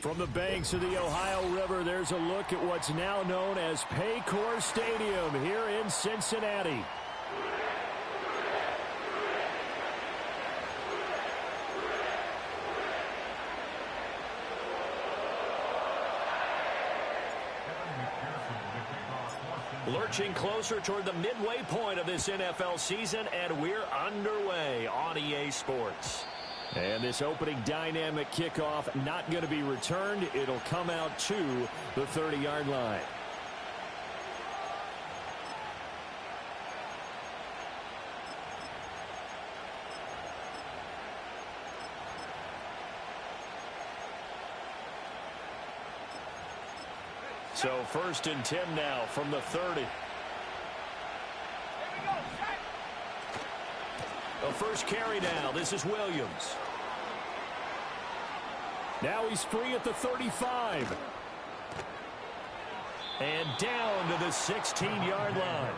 From the banks of the Ohio River, there's a look at what's now known as Paycor Stadium here in Cincinnati. Lurching closer toward the midway point of this NFL season, and we're underway on EA Sports. And this opening dynamic kickoff not going to be returned. It'll come out to the 30-yard line. So 1st and 10 now from the 30. The first carry now. This is Williams. Now he's free at the 35. And down to the 16-yard line.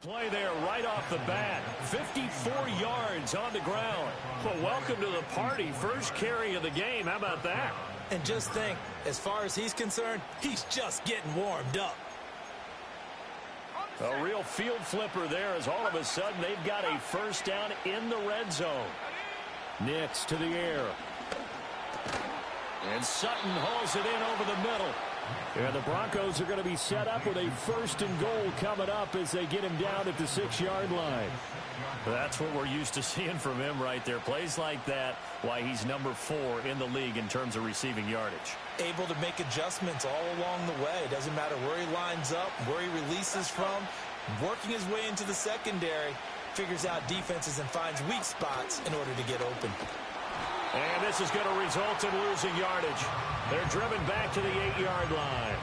Play there right off the bat. 54 yards on the ground. Well, welcome to the party. First carry of the game. How about that? And just think, as far as he's concerned, he's just getting warmed up. A real field flipper there as all of a sudden they've got a first down in the red zone. Nix to the air. And Sutton hauls it in over the middle. And the Broncos are going to be set up with a 1st and goal coming up as they get him down at the 6-yard line. That's what we're used to seeing from him right there. Plays like that, why he's number 4 in the league in terms of receiving yardage. Able to make adjustments all along the way. Doesn't matter where he lines up, where he releases from. Working his way into the secondary, figures out defenses and finds weak spots in order to get open. And this is going to result in losing yardage. They're driven back to the 8-yard line.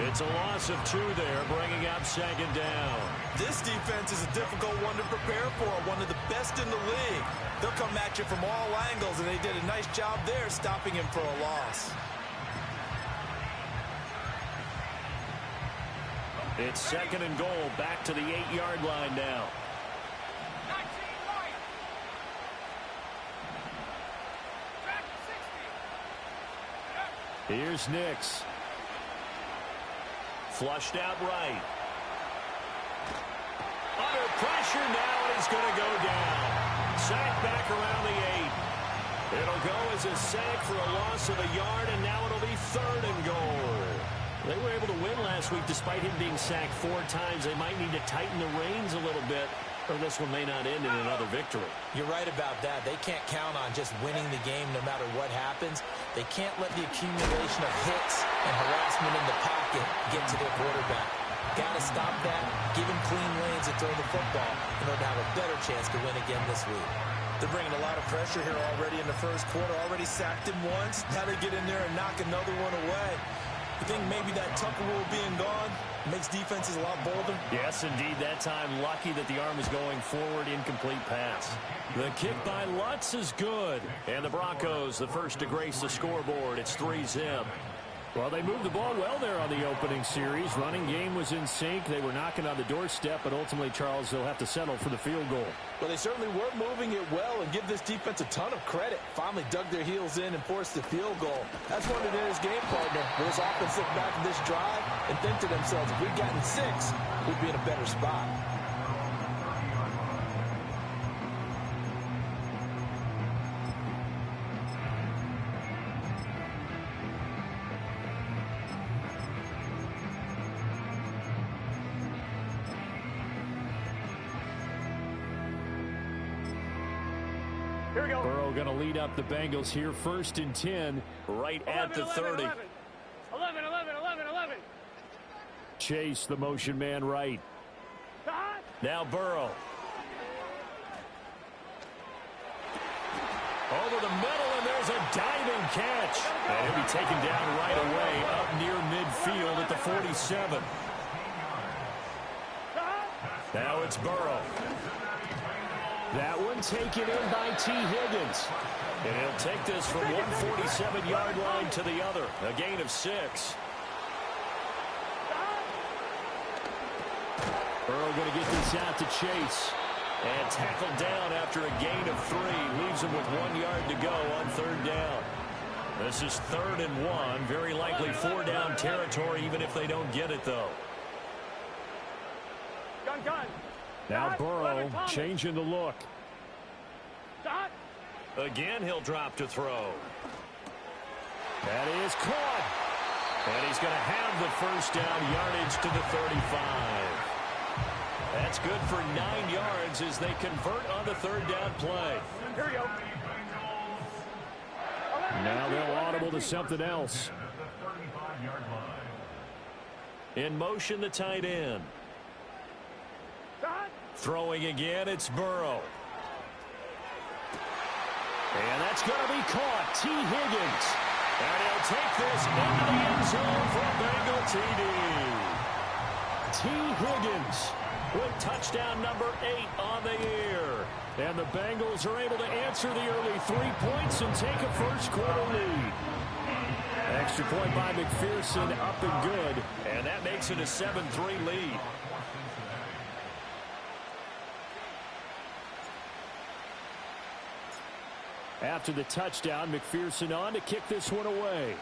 It's a loss of 2 there, bringing up 2nd down. This defense is a difficult one to prepare for, one of the best in the league. They'll come at you from all angles, and they did a nice job there stopping him for a loss. It's 2nd and goal, back to the 8-yard line now. Here's Nix. Flushed out right. Under pressure now, and he's going to go down. Sack back around the 8. It'll go as a sack for a loss of a yard, and now it'll be 3rd and goal. They were able to win last week despite him being sacked 4 times. They might need to tighten the reins a little bit, or this one may not end in another victory. You're right about that. They can't count on just winning the game no matter what happens. They can't let the accumulation of hits and harassment in the pocket get to their quarterback. Got to stop that, give him clean lanes and throw the football in order to have a better chance to win again this week. They're bringing a lot of pressure here already in the first quarter. Already sacked him once. Now they get in there and knock another one away. You think maybe that Tucker rule being gone makes defenses a lot bolder? Yes, indeed. That time, lucky that the arm was going forward, incomplete pass. The kick by Lutz is good. And the Broncos, the first to grace the scoreboard. It's 3-zip. Well, they moved the ball well there on the opening series. Running game was in sync. They were knocking on the doorstep, but ultimately, Charles, they'll have to settle for the field goal. Well, they certainly were moving it well, and give this defense a ton of credit. Finally dug their heels in and forced the field goal. That's one of their game partner. Will this offense look back at this drive and think to themselves, if we'd gotten 6, we'd be in a better spot. Burrow going to lead up the Bengals here. 1st and 10, right at the 30. 11. Chase, the motion man right. Now Burrow. Over the middle, and there's a diving catch. And he'll be taken down right away up near midfield at the 47. Now it's Burrow. That one taken in by T. Higgins. And he'll take this from 147-yard line to the other. A gain of 6. Burrow going to get this out to Chase. And tackled down after a gain of 3. Leaves him with 1 yard to go on 3rd down. This is 3rd and 1. Very likely 4-down territory, even if they don't get it, though. Now Burrow changing the look. Again, he'll drop to throw. That is caught. And he's going to have the 1st down, yardage to the 35. That's good for 9 yards as they convert on the 3rd down play. Here we go. Now they'll audible to something else. In motion, the tight end. Throwing again, it's Burrow. And that's going to be caught. T. Higgins. And he'll take this into the end zone for a Bengal TD. T. Higgins with touchdown number 8 on the year. And the Bengals are able to answer the early 3 points and take a first-quarter lead. Extra point by McPherson, up and good. And that makes it a 7-3 lead. After the touchdown, McPherson on to kick this one away.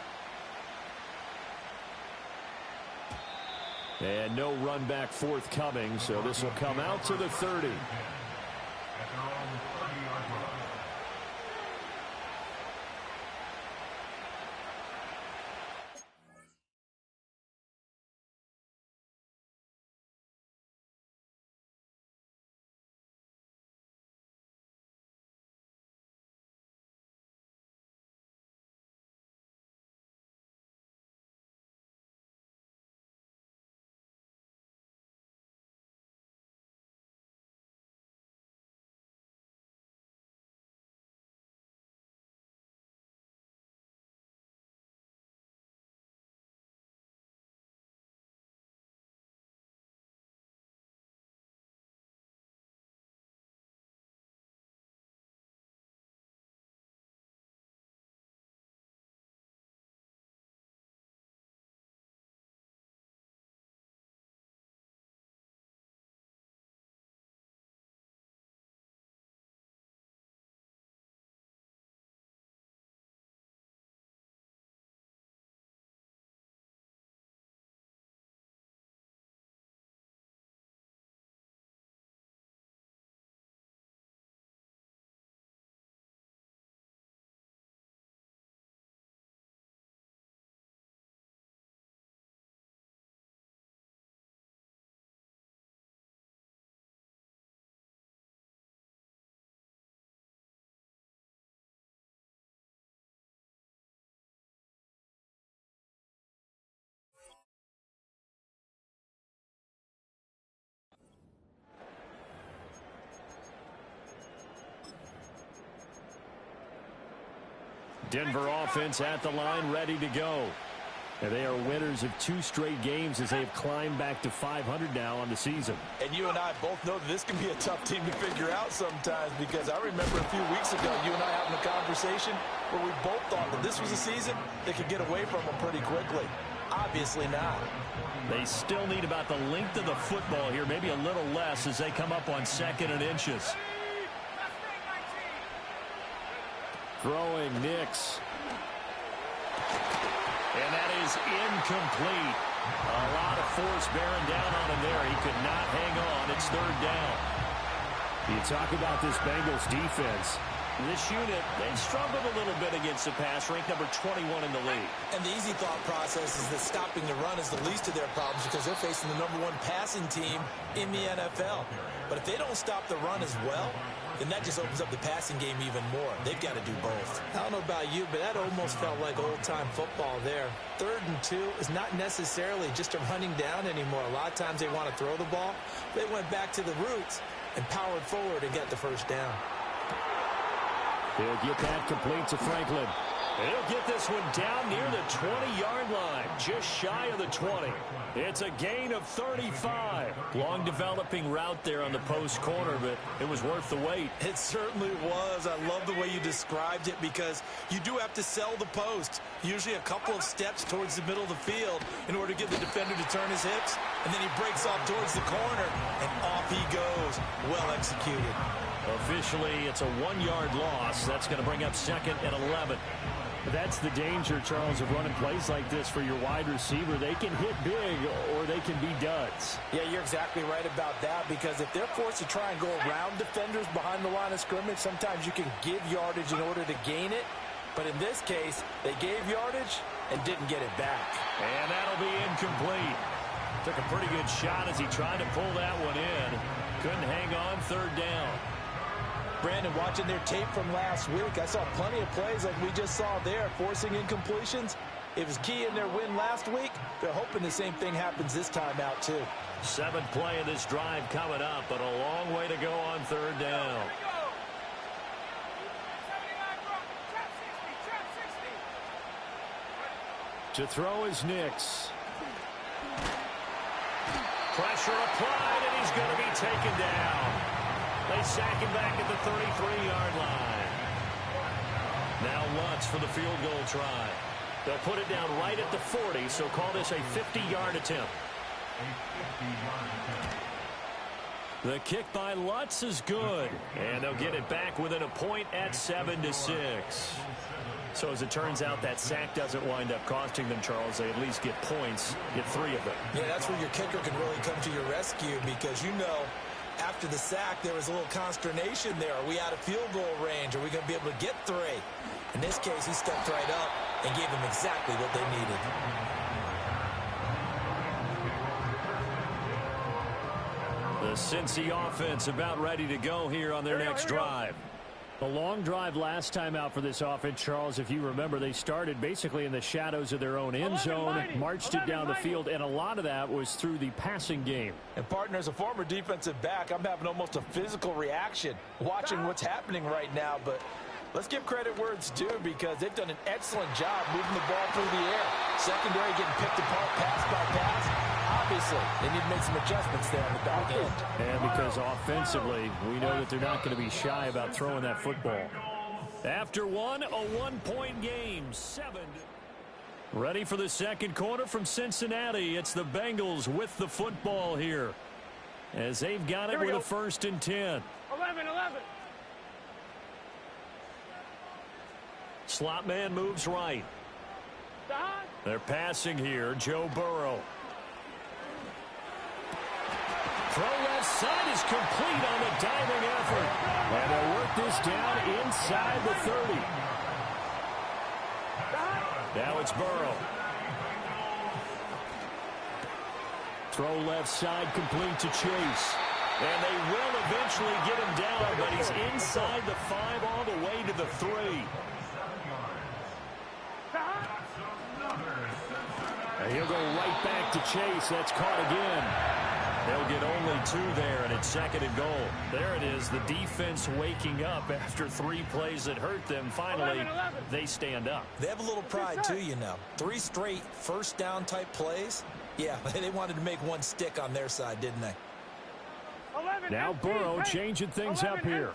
And no run back forthcoming, so this will come out to the 30. Denver offense at the line, ready to go. And they are winners of 2 straight games as they have climbed back to 500 now on the season. And you and I both know that this can be a tough team to figure out sometimes, because I remember a few weeks ago you and I having a conversation where we both thought that this was a season they could get away from them pretty quickly. Obviously not. They still need about the length of the football here, maybe a little less as they come up on 2nd and inches. Throwing Nix. And that is incomplete. A lot of force bearing down on him there. He could not hang on. It's 3rd down. You talk about this Bengals defense. This unit, they struggled a little bit against the pass, ranked number 21 in the league. And the easy thought process is that stopping the run is the least of their problems because they're facing the number 1 passing team in the NFL. But if they don't stop the run as well, then that just opens up the passing game even more. They've got to do both. I don't know about you, but that almost felt like old-time football there. 3rd and 2 is not necessarily just a running down anymore. A lot of times they want to throw the ball. They went back to the roots and powered forward and got the 1st down. He'll get that complete to Franklin. He'll get this one down near the 20-yard line, just shy of the 20. It's a gain of 35. Long developing route there on the post corner, but it was worth the wait. It certainly was. I love the way you described it because you do have to sell the post. Usually a couple of steps towards the middle of the field in order to get the defender to turn his hips. And then he breaks off towards the corner, and off he goes. Well executed. Officially, it's a 1-yard loss. That's going to bring up second and 11. That's the danger, Charles, of running plays like this for your wide receiver. They can hit big or they can be duds. Yeah, you're exactly right about that because if they're forced to try and go around defenders behind the line of scrimmage, sometimes you can give yardage in order to gain it. But in this case, they gave yardage and didn't get it back. And that'll be incomplete. Took a pretty good shot as he tried to pull that one in. Couldn't hang on third down. Brandon, watching their tape from last week, I saw plenty of plays like we just saw there, forcing incompletions. It was key in their win last week. They're hoping the same thing happens this time out, too. 7th play of this drive coming up, but a long way to go on third down. To throw is Nix. Pressure applied, and he's going to be taken down. They sack him back at the 33-yard line. Now Lutz for the field goal try. They'll put it down right at the 40, so call this a 50-yard attempt. The kick by Lutz is good, and they'll get it back within a point at 7-6. So as it turns out, that sack doesn't wind up costing them, Charles. They at least get points, get 3 of them. Yeah, that's where your kicker can really come to your rescue because you know after the sack, there was a little consternation there. Are we out of field goal range? Are we going to be able to get 3? In this case, he stepped right up and gave them exactly what they needed. The Cincy offense about ready to go here on their next drive. A long drive last time out for this offense, Charles. If you remember, they started basically in the shadows of their own end zone, marched it down the field, and a lot of that was through the passing game. And, partner, as a former defensive back, I'm having almost a physical reaction watching what's happening right now. But let's give credit where it's due because they've done an excellent job moving the ball through the air. Secondary getting picked apart pass by pass. Obviously, they need to make some adjustments there on the back end. And because offensively, we know that they're not going to be shy about throwing that football. After one, a 1-point game, 7. Ready for the second quarter from Cincinnati. It's the Bengals with the football here as they've got it with a 1st and 10. 11. Slot man moves right. They're passing here. Joe Burrow. Throw left side is complete on the diving effort. And they'll work this down inside the 30. Now it's Burrow. Throw left side complete to Chase. And they will eventually get him down, but he's inside the 5 all the way to the 3. And he'll go right back to Chase. That's caught again. They'll get only 2 there, and it's 2nd and goal. There it is, the defense waking up after 3 plays that hurt them. Finally, they stand up. They have a little pride, too, you know. 3 straight first down type plays. Yeah, they wanted to make one stick on their side, didn't they? Now Burrow changing things up here.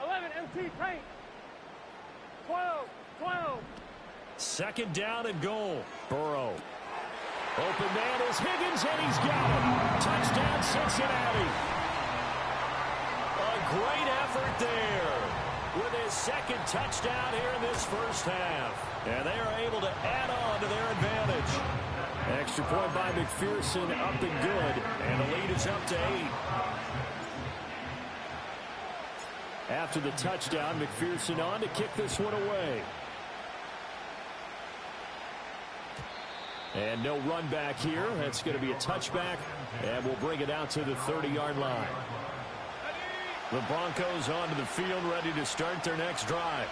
11 MT paint. 12. 2nd down and goal. Burrow. Open man is Higgins, and he's got it. Touchdown, Cincinnati. A great effort there with his 2nd touchdown here in this first half. And they are able to add on to their advantage. Extra point by McPherson, up and good. And the lead is up to 8. After the touchdown, McPherson on to kick this one away. And no run back here. That's going to be a touchback, and we'll bring it out to the 30-yard line. The Broncos onto the field, ready to start their next drive.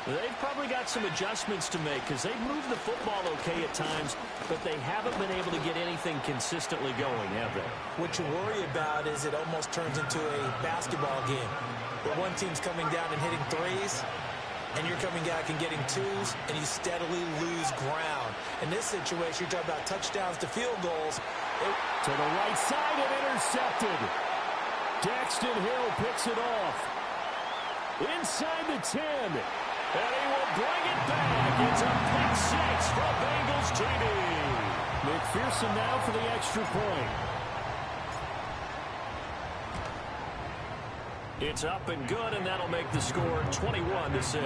They've probably got some adjustments to make because they've moved the football okay at times, but they haven't been able to get anything consistently going, have they? What you worry about is it almost turns into a basketball game where one team's coming down and hitting threes, and you're coming back and getting twos, and you steadily lose ground. In this situation, you're talking about touchdowns to field goals. To the right side and intercepted. Daxton Hill picks it off. Inside the 10. And he will bring it back. It's a pick six from Bengals TD. McPherson now for the extra point. It's up and good, and that'll make the score 21-6.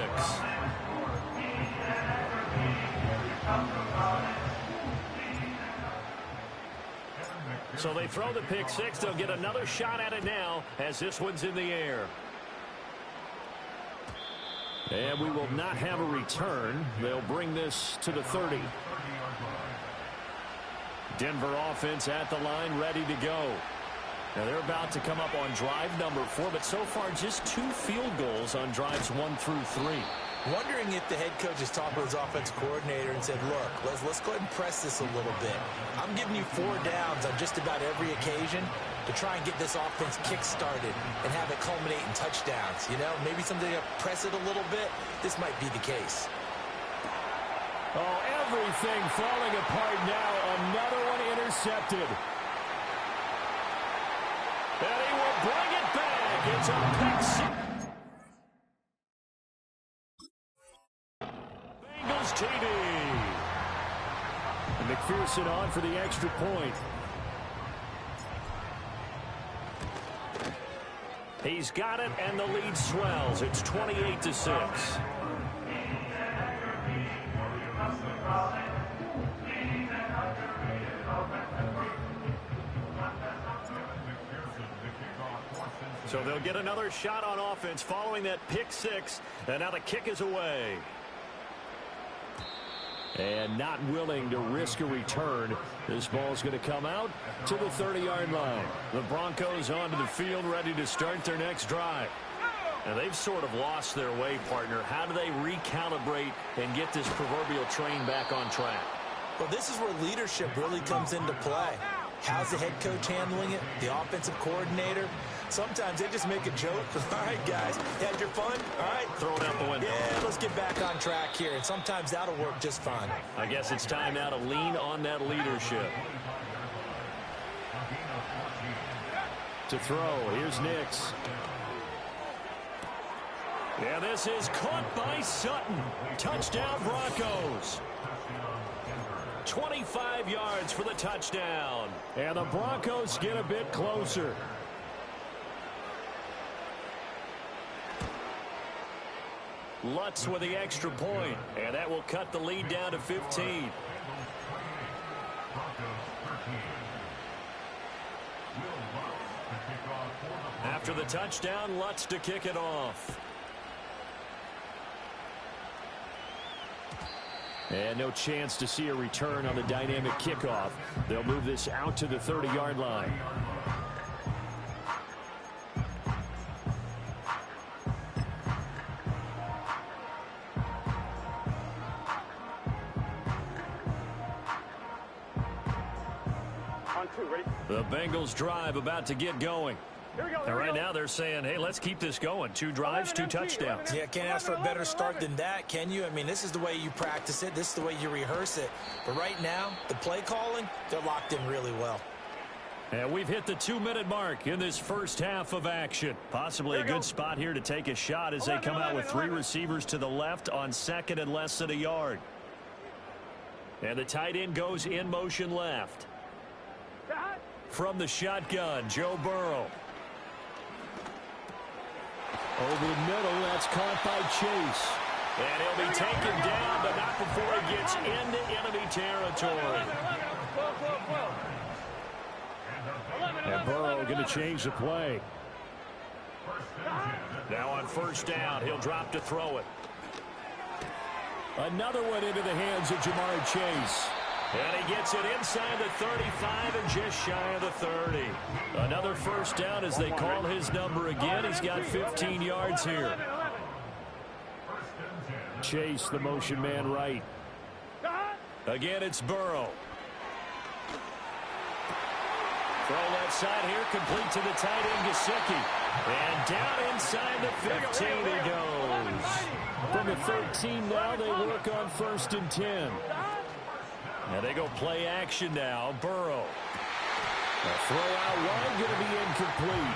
So they throw the pick six. They'll get another shot at it now as this one's in the air. And we will not have a return. They'll bring this to the 30. Denver offense at the line, ready to go. Now they're about to come up on drive number 4, but so far just 2 field goals on drives 1 through 3. Wondering if the head coach has talked with his offense coordinator and said, look, let's go ahead and press this a little bit. I'm giving you 4 downs on just about every occasion to try and get this offense kick-started and have it culminate in touchdowns. You know, maybe something to press it a little bit. This might be the case. Oh, everything falling apart now. Another one intercepted. And he will bring it back. It's a pick six. Bengals TD. And McPherson on for the extra point. He's got it, and the lead swells. It's 28-6. So they'll get another shot on offense following that pick six, and now the kick is away. And not willing to risk a return. This ball's going to come out to the 30-yard line. The Broncos onto the field, ready to start their next drive. And they've sort of lost their way, partner. How do they recalibrate and get this proverbial train back on track? Well, this is where leadership really comes into play. How's the head coach handling it? The offensive coordinator? Sometimes they just make a joke. All right, guys, you had your fun? All right. Throw it out the window. Yeah, let's get back on track here. And sometimes that'll work just fine. I guess it's time now to lean on that leadership. To throw, here's Nix. Yeah, this is caught by Sutton. Touchdown, Broncos. 25 yards for the touchdown. And the Broncos get a bit closer. Lutz with the extra point, and that will cut the lead down to 15. After the touchdown, Lutz to kick it off. And no chance to see a return on the dynamic kickoff. They'll move this out to the 30-yard line. The Bengals drive about to get going. And right now they're saying, hey, let's keep this going. 2 drives, 2 touchdowns. Yeah, can't ask for a better start than that, can you? I mean, this is the way you practice it. This is the way you rehearse it. But right now, the play calling, they're locked in really well. And we've hit the 2-minute mark in this first half of action. Possibly a good spot here to take a shot as they come out with 3 receivers to the left on second and less than a yard. And the tight end goes in motion left. From the shotgun, Joe Burrow. Over the middle, that's caught by Chase. And he'll be taken down, but not before he gets into enemy territory. And Burrow going to change the play. Now on first down, he'll drop to throw it. Another one into the hands of Jamar Chase. And he gets it inside the 35 and just shy of the 30. Another first down as they call his number again. He's got 15 yards here. Chase, the motion man right. Again, it's Burrow. Throw left side here, complete to the tight end, Gesicki. And down inside the 15 he goes. From the 13 now, they work on 1st and 10. Now they go play action now. Burrow. A throw out wide, going to be incomplete.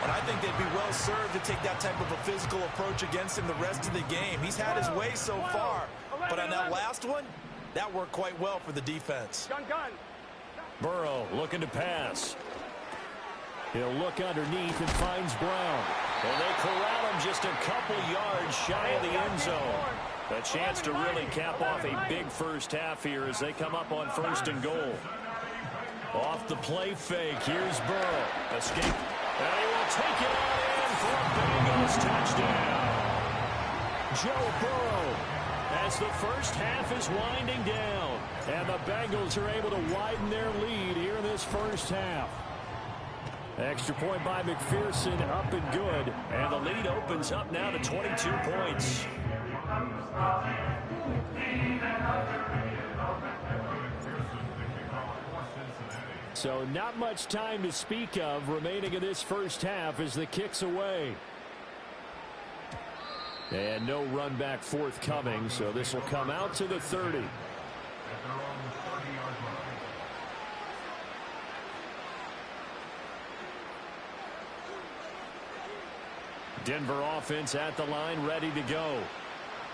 And I think they'd be well served to take that type of a physical approach against him the rest of the game. He's had his way so far. But on that last one, that worked quite well for the defense. Burrow looking to pass. He'll look underneath and finds Brown. And they corral him just a couple yards shy of the end zone. A chance to really cap off a big first half here as they come up on 1st and goal. Off the play fake, here's Burrow. Escape. And he will take it on in for a Bengals touchdown. Joe Burrow, as the first half is winding down. And the Bengals are able to widen their lead here in this first half. Extra point by McPherson, up and good. And the lead opens up now to 22 points. So not much time to speak of remaining in this first half as the kick's away. And no run back forthcoming, so this will come out to the 30. Denver offense at the line, ready to go.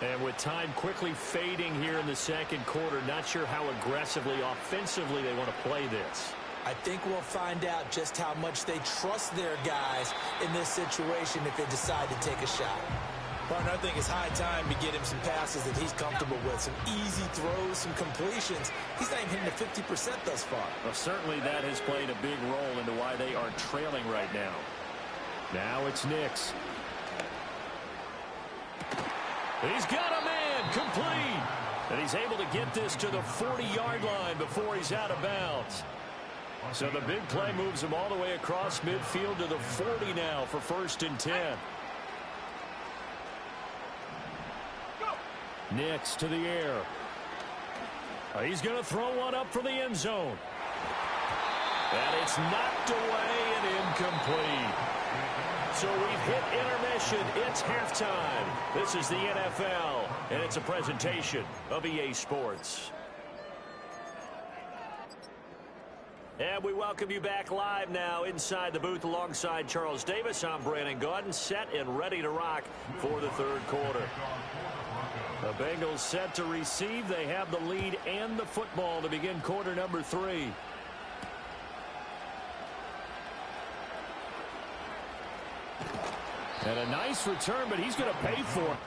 And with time quickly fading here in the second quarter, not sure how aggressively, offensively they want to play this. I think we'll find out just how much they trust their guys in this situation if they decide to take a shot. Partner, I think it's high time to get him some passes that he's comfortable with. Some easy throws, some completions. He's not even hitting the 50% thus far. Well, certainly that has played a big role into why they are trailing right now. Now it's Nix. He's got a man complete. And he's able to get this to the 40-yard line before he's out of bounds. So the big play moves him all the way across midfield to the 40 now for 1st and 10. Nix to the air. He's going to throw one up for the end zone. And it's knocked away and incomplete. So we've hit intermission. It's halftime. This is the NFL, and it's a presentation of EA Sports. And we welcome you back live now inside the booth alongside Charles Davis. I'm Brandon Gaudin, set and ready to rock for the third quarter. The Bengals set to receive. They have the lead and the football to begin quarter number 3. And a nice return, but he's going to pay for it.